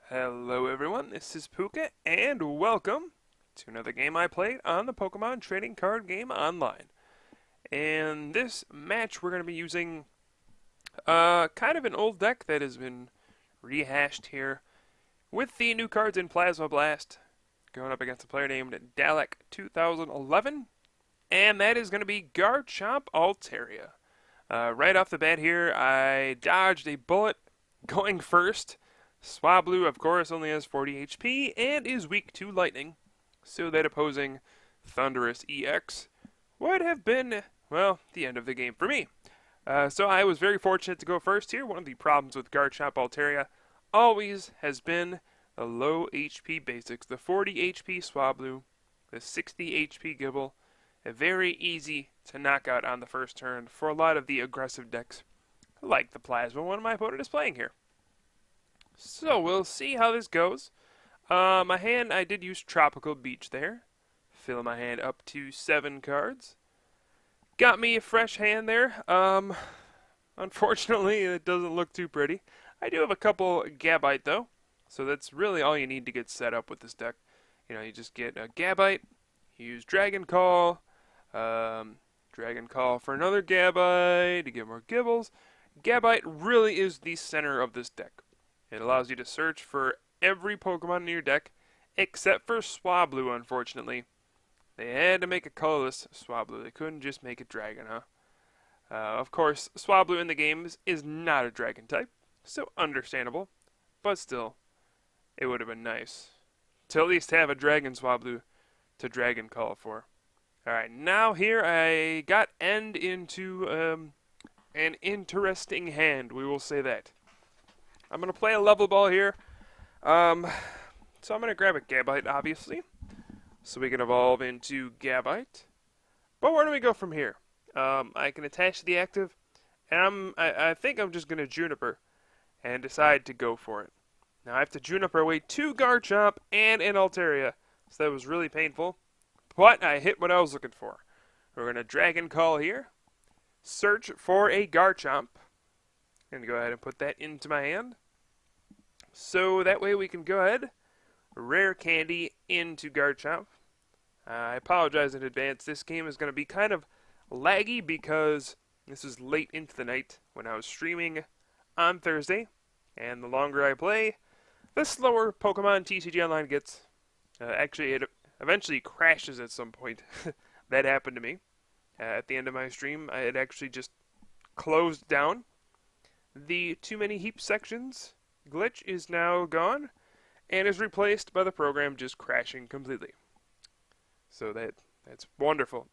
Hello everyone, this is Puka, and welcome to another game I played on the Pokemon Trading Card Game Online. In this match, we're going to be using kind of an old deck that has been rehashed here with the new cards in Plasma Blast, going up against a player named Dalek 2011, and that is going to be Garchomp Altaria. Right off the bat here, I dodged a bullet going first. Swablu, of course, only has 40 HP and is weak to lightning, so that opposing Thunderous EX would have been, well, the end of the game for me. So I was very fortunate to go first here. One of the problems with Garchomp Altaria always has been the low HP basics. The 40 HP Swablu, the 60 HP Gible, very easy to knock out on the first turn for a lot of the aggressive decks, like the Plasma one my opponent is playing here. So we'll see how this goes. My hand, I did use Tropical Beach there. Fill my hand up to 7 cards. Got me a fresh hand there. Unfortunately, it doesn't look too pretty. I do have a couple Gabite though, so that's really all you need to get set up with this deck. You just get a Gabite, use Dragon Call, Dragon Call for another Gabite to get more Gibbles. Gabite really is the center of this deck. It allows you to search for every Pokemon in your deck, except for Swablu, unfortunately. They had to make a colorless Swablu. They couldn't just make a dragon, huh? Of course, Swablu in the games is not a dragon type, so understandable. But still, it would have been nice to at least have a dragon Swablu to Dragon Call for. Alright, now here I got end into an interesting hand, we will say that. I'm going to play a level ball here. So I'm going to grab a Gabite, obviously, so we can evolve into Gabite. But where do we go from here? I can attach the active, and I think I'm just going to Juniper and decide to go for it. Now I have to Juniper away 2 Garchomp and an Altaria, so that was really painful. But I hit what I was looking for. We're going to Dragon Call here, search for a Garchomp. I'm going to go ahead and put that into my hand. So that way we can go ahead, rare candy into Garchomp. I apologize in advance. This game is going to be kind of laggy because this is late into the night when I was streaming on Thursday. And the longer I play, the slower Pokemon TCG Online gets. Actually, it eventually crashes at some point. That happened to me. At the end of my stream, I had actually just closed down. The too many heap sections glitch is now gone and is replaced by the program just crashing completely. So that's wonderful.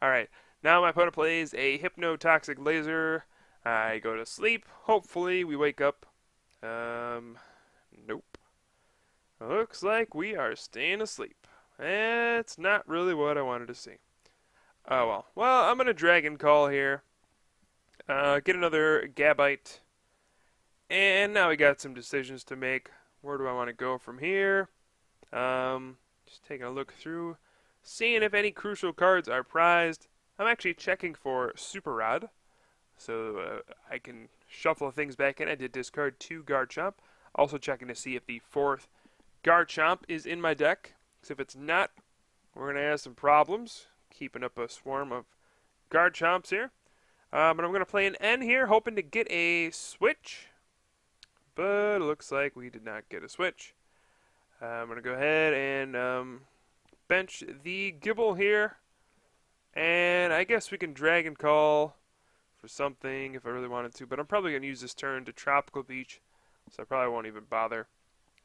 Alright, now my opponent plays a Hypnotoxic Laser. I go to sleep. Hopefully we wake up. Nope. Looks like we are staying asleep. That's not really what I wanted to see. Oh well. Well, I'm going to Dragon Call here. Get another Gabite. And now we got some decisions to make. Where do I want to go from here? Just taking a look through. Seeing if any crucial cards are prized. I'm actually checking for Super Rod. So I can shuffle things back in. I did discard 2 Garchomp. Also checking to see if the 4th Garchomp is in my deck. Because if it's not, we're going to have some problems. Keeping up a swarm of Garchomps here. But I'm going to play an N here, hoping to get a switch. But it looks like we did not get a switch. I'm going to go ahead and bench the Gible here. And I guess we can Dragon Call for something if I really wanted to. But I'm probably going to use this turn to Tropical Beach. So I probably won't even bother.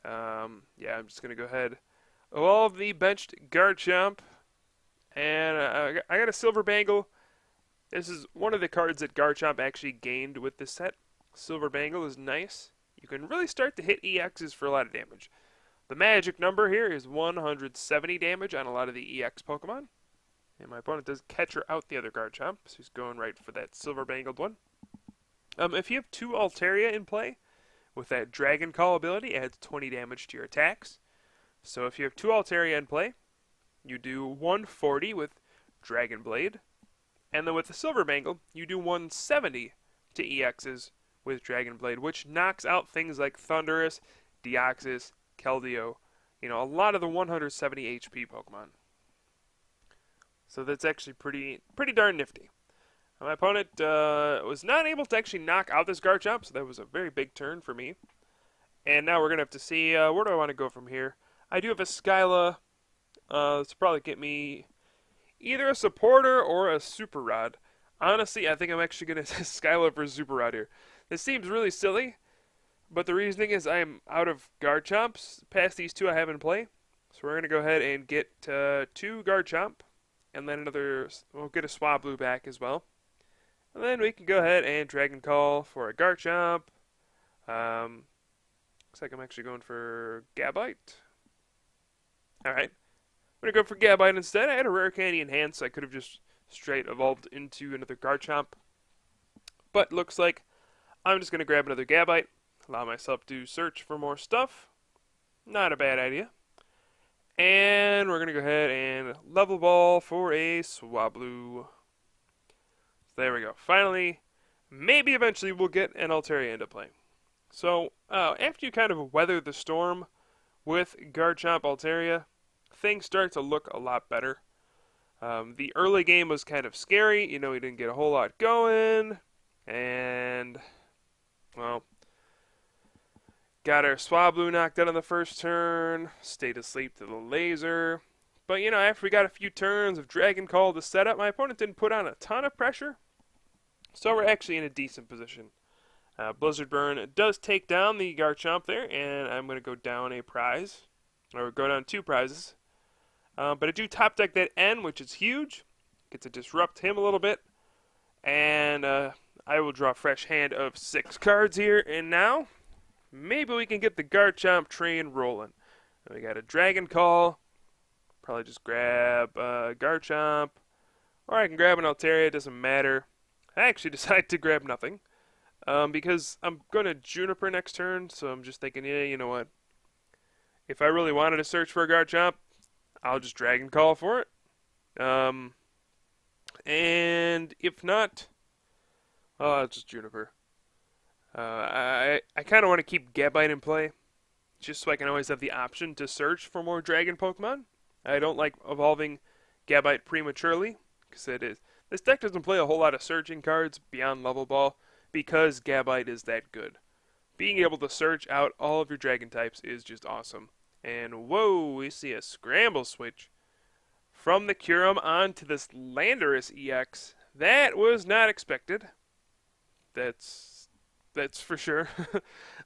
Yeah, I'm just going to go ahead. Evolve the benched Garchomp. And I got a Silver Bangle. This is one of the cards that Garchomp actually gained with this set. Silver Bangle is nice. You can really start to hit EXs for a lot of damage. The magic number here is 170 damage on a lot of the EX Pokemon. And my opponent does Catcher out the other Garchomp, so he's going right for that Silver Bangled one. If you have 2 Altaria in play, with that Dragon Call ability, it adds 20 damage to your attacks. So if you have 2 Altaria in play, you do 140 with Dragon Blade. And then with the Silver Bangle, you do 170 to EXs with Dragon Blade, which knocks out things like Thunderous, Deoxys, Keldeo, a lot of the 170 HP Pokemon. So that's actually pretty darn nifty. My opponent was not able to actually knock out this Garchomp, so that was a very big turn for me. And now we're going to have to see, where do I want to go from here? I do have a Skyla. This will probably get me either a supporter or a Super Rod. Honestly, I think I'm actually going to Skyla for Super Rod here. This seems really silly, but the reasoning is I'm out of Garchomps past these two I have in play. So we're going to go ahead and get 2 Garchomp, and then we'll get a Swablu back as well. And then we can go ahead and Dragon Call for a Garchomp. Looks like I'm actually going for Gabite. Alright. I'm going to go for Gabite instead. I had a Rare Candy in hand, so I could have just straight evolved into another Garchomp. But looks like I'm just going to grab another Gabite. Allow myself to search for more stuff. Not a bad idea. And we're going to go ahead and Level Ball for a Swablu. There we go. Finally, maybe eventually we'll get an Altaria into play. So, after you kind of weather the storm with Garchomp Altaria, things start to look a lot better. The early game was kind of scary. We didn't get a whole lot going. And, well, got our Swablu knocked out on the first turn. Stayed asleep to the laser. But, after we got a few turns of Dragon Call to set up, my opponent didn't put on a ton of pressure. So we're actually in a decent position. Blizzard Burn does take down the Garchomp there, and I'm going to go down a prize. Or go down 2 prizes. But I do top deck that N, which is huge. Get to disrupt him a little bit. And I will draw a fresh hand of 6 cards here. And now, maybe we can get the Garchomp train rolling. We got a Dragon Call. Probably just grab Garchomp. Or I can grab an Altaria, it doesn't matter. I actually decided to grab nothing. Because I'm going to Juniper next turn, so I'm just thinking, yeah, you know what? If I really wanted to search for a Garchomp, I'll just Dragon Call for it. And if not, I'll just Juniper. I kind of want to keep Gabite in play, just so I can always have the option to search for more Dragon Pokemon. I don't like evolving Gabite prematurely, because this deck doesn't play a whole lot of searching cards beyond Level Ball, because Gabite is that good. Being able to search out all of your Dragon types is just awesome. And whoa, we see a Scramble switch from the Kyurem onto this Landorus EX. That was not expected. That's for sure.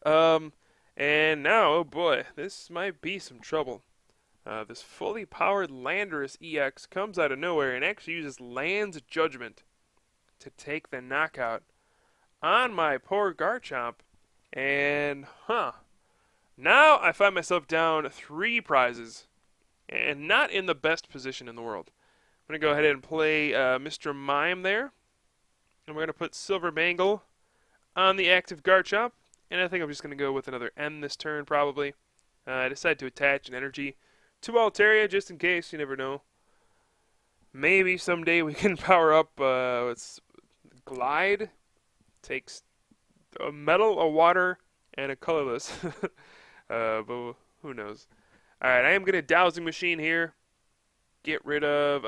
And now, oh boy, this might be some trouble. This fully powered Landorus EX comes out of nowhere and actually uses Land's Judgment to take the knockout on my poor Garchomp. And, now I find myself down 3 prizes, and not in the best position in the world. I'm going to go ahead and play Mr. Mime there, and we're going to put Silver Bangle on the active Garchomp, and I think I'm just going to go with another N this turn, probably. I decided to attach an energy to Altaria, just in case, you never know. Maybe someday we can power up Glide. Takes a metal, a water, and a colorless. But who knows. Alright, I am going to Dowsing Machine here. Get rid of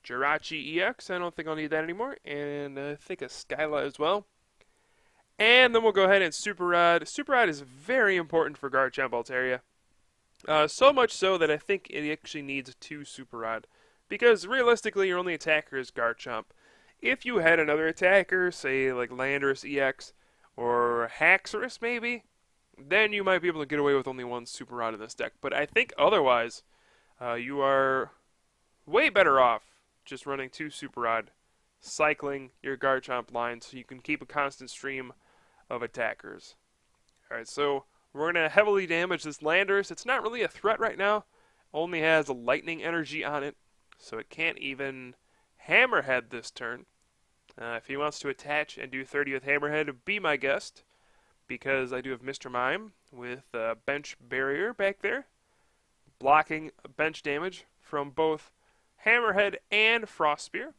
Jirachi EX. I don't think I'll need that anymore. And I think a Skyla as well. And then we'll go ahead and Super Rod. Super Rod is very important for Garchomp Altaria. So much so that I think it actually needs 2 Super Rod. Because realistically, your only attacker is Garchomp. If you had another attacker, say like Landorus EX or Haxorus maybe, then you might be able to get away with only 1 Super Rod in this deck. But I think otherwise, you are way better off just running 2 Super Rod, cycling your Garchomp line so you can keep a constant stream of attackers. Alright, so we're going to heavily damage this Landorus. It's not really a threat right now. Only has a lightning energy on it, so it can't even Hammerhead this turn. If he wants to attach and do 30 with Hammerhead, be my guest, because I do have Mr. Mime with Bench Barrier back there, blocking bench damage from both Hammerhead and Frost Spear.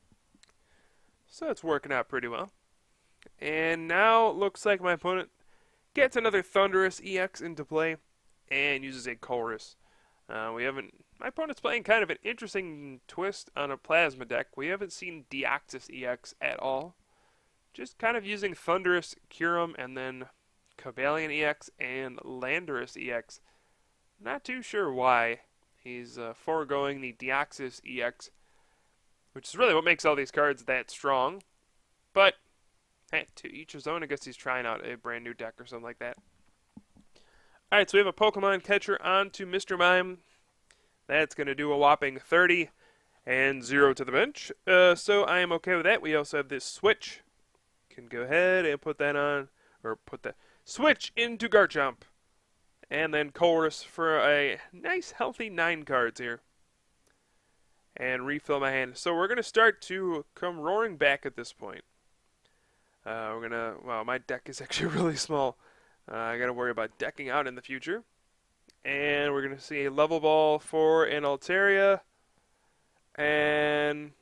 So it's working out pretty well. And now it looks like my opponent gets another Thunderous EX into play and uses a Colress. My opponent's playing kind of an interesting twist on a Plasma deck. We haven't seen Deoxys EX at all. Just kind of using Thunderous, Kyurem, and then Cobalion EX and Landorus EX. Not too sure why he's foregoing the Deoxys EX, which is really what makes all these cards that strong. But, hey, to each his own. I guess he's trying out a brand new deck or something like that. Alright, so we have a Pokemon catcher onto Mr. Mime. That's going to do a whopping 30 and 0 to the bench. So I am okay with that. We also have this switch. Can go ahead and put that on, or put that switch into Garchomp. And then Colress for a nice healthy 9 cards here. And refill my hand. So we're going to start to come roaring back at this point. Wow, my deck is actually really small. I got to worry about decking out in the future. And we're going to see a level ball for an Altaria. And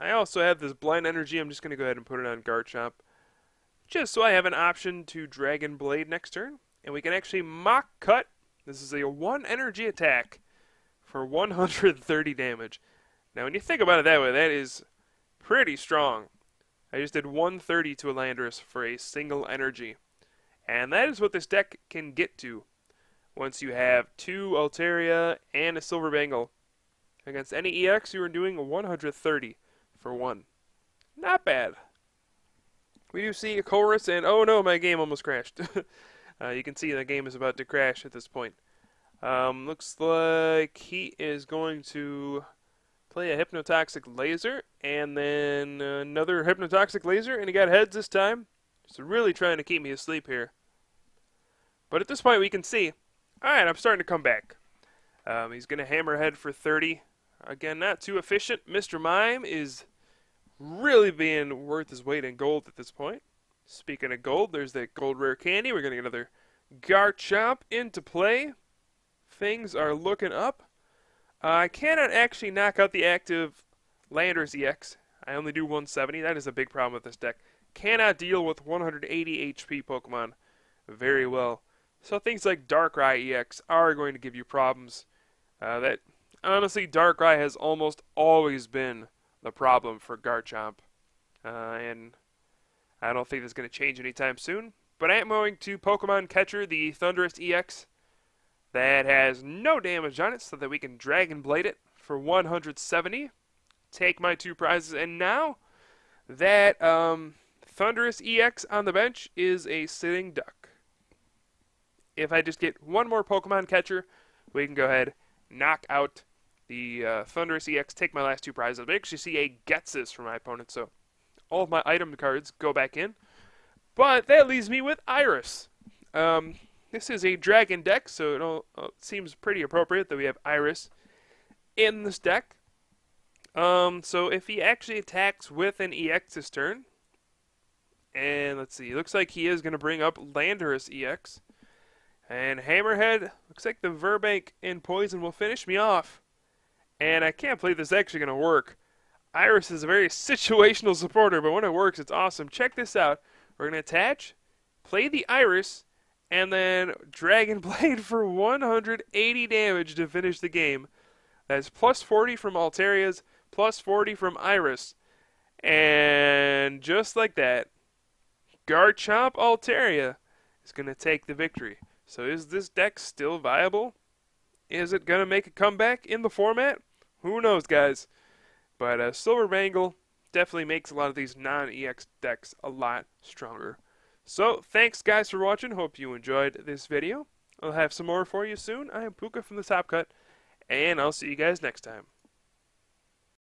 I also have this blind energy. I'm just going to go ahead and put it on Garchomp, just so I have an option to Dragon Blade next turn. And we can actually Mach Cut. This is a 1 energy attack for 130 damage. Now when you think about it that way, that is pretty strong. I just did 130 to a Landorus for a single energy. And that is what this deck can get to once you have 2 Altaria and a Silver Bangle. Against any EX, you are doing 130 for 1. Not bad. We do see a Colress, and oh no, my game almost crashed. You can see the game is about to crash at this point. Looks like he is going to play a Hypnotoxic Laser, and then another Hypnotoxic Laser, and he got heads this time. So really trying to keep me asleep here. But at this point we can see, alright, I'm starting to come back. He's going to Hammerhead for 30. Again, not too efficient. Mr. Mime is really being worth his weight in gold at this point. Speaking of gold, there's that gold rare candy. We're going to get another Garchomp into play. Things are looking up. I cannot actually knock out the active Landorus EX. I only do 170. That is a big problem with this deck. Cannot deal with 180 HP Pokemon very well. So things like Darkrai EX are going to give you problems. Honestly, Darkrai has almost always been the problem for Garchomp. And I don't think that's going to change anytime soon. But I am going to Pokemon Catcher the Thunderous EX. That has no damage on it, so that we can Dragon Blade it for 170. Take my 2 prizes, and now that Thunderous EX on the bench is a sitting duck. If I just get one more Pokemon Catcher, we can go ahead, knock out the Thunderous EX, take my last 2 prizes. I actually see a Ghetsis from my opponent, so all of my item cards go back in. But that leaves me with Iris. This is a dragon deck, so it seems pretty appropriate that we have Iris in this deck. So if he actually attacks with an EX this turn, and let's see, it looks like he is going to bring up Landorus EX. And Hammerhead, looks like the Virbank and Poison will finish me off. And I can't believe this is actually going to work. Iris is a very situational supporter, but when it works, it's awesome. Check this out. We're going to attach, play the Iris, and then Dragon Blade for 180 damage to finish the game. That's plus 40 from Altaria's, plus 40 from Iris. And just like that, Garchomp Altaria is going to take the victory. So is this deck still viable? Is it going to make a comeback in the format? Who knows, guys. But Silver Bangle definitely makes a lot of these non-EX decks a lot stronger. So, thanks guys for watching. Hope you enjoyed this video. I'll have some more for you soon. I am Puka from the Top Cut, and I'll see you guys next time.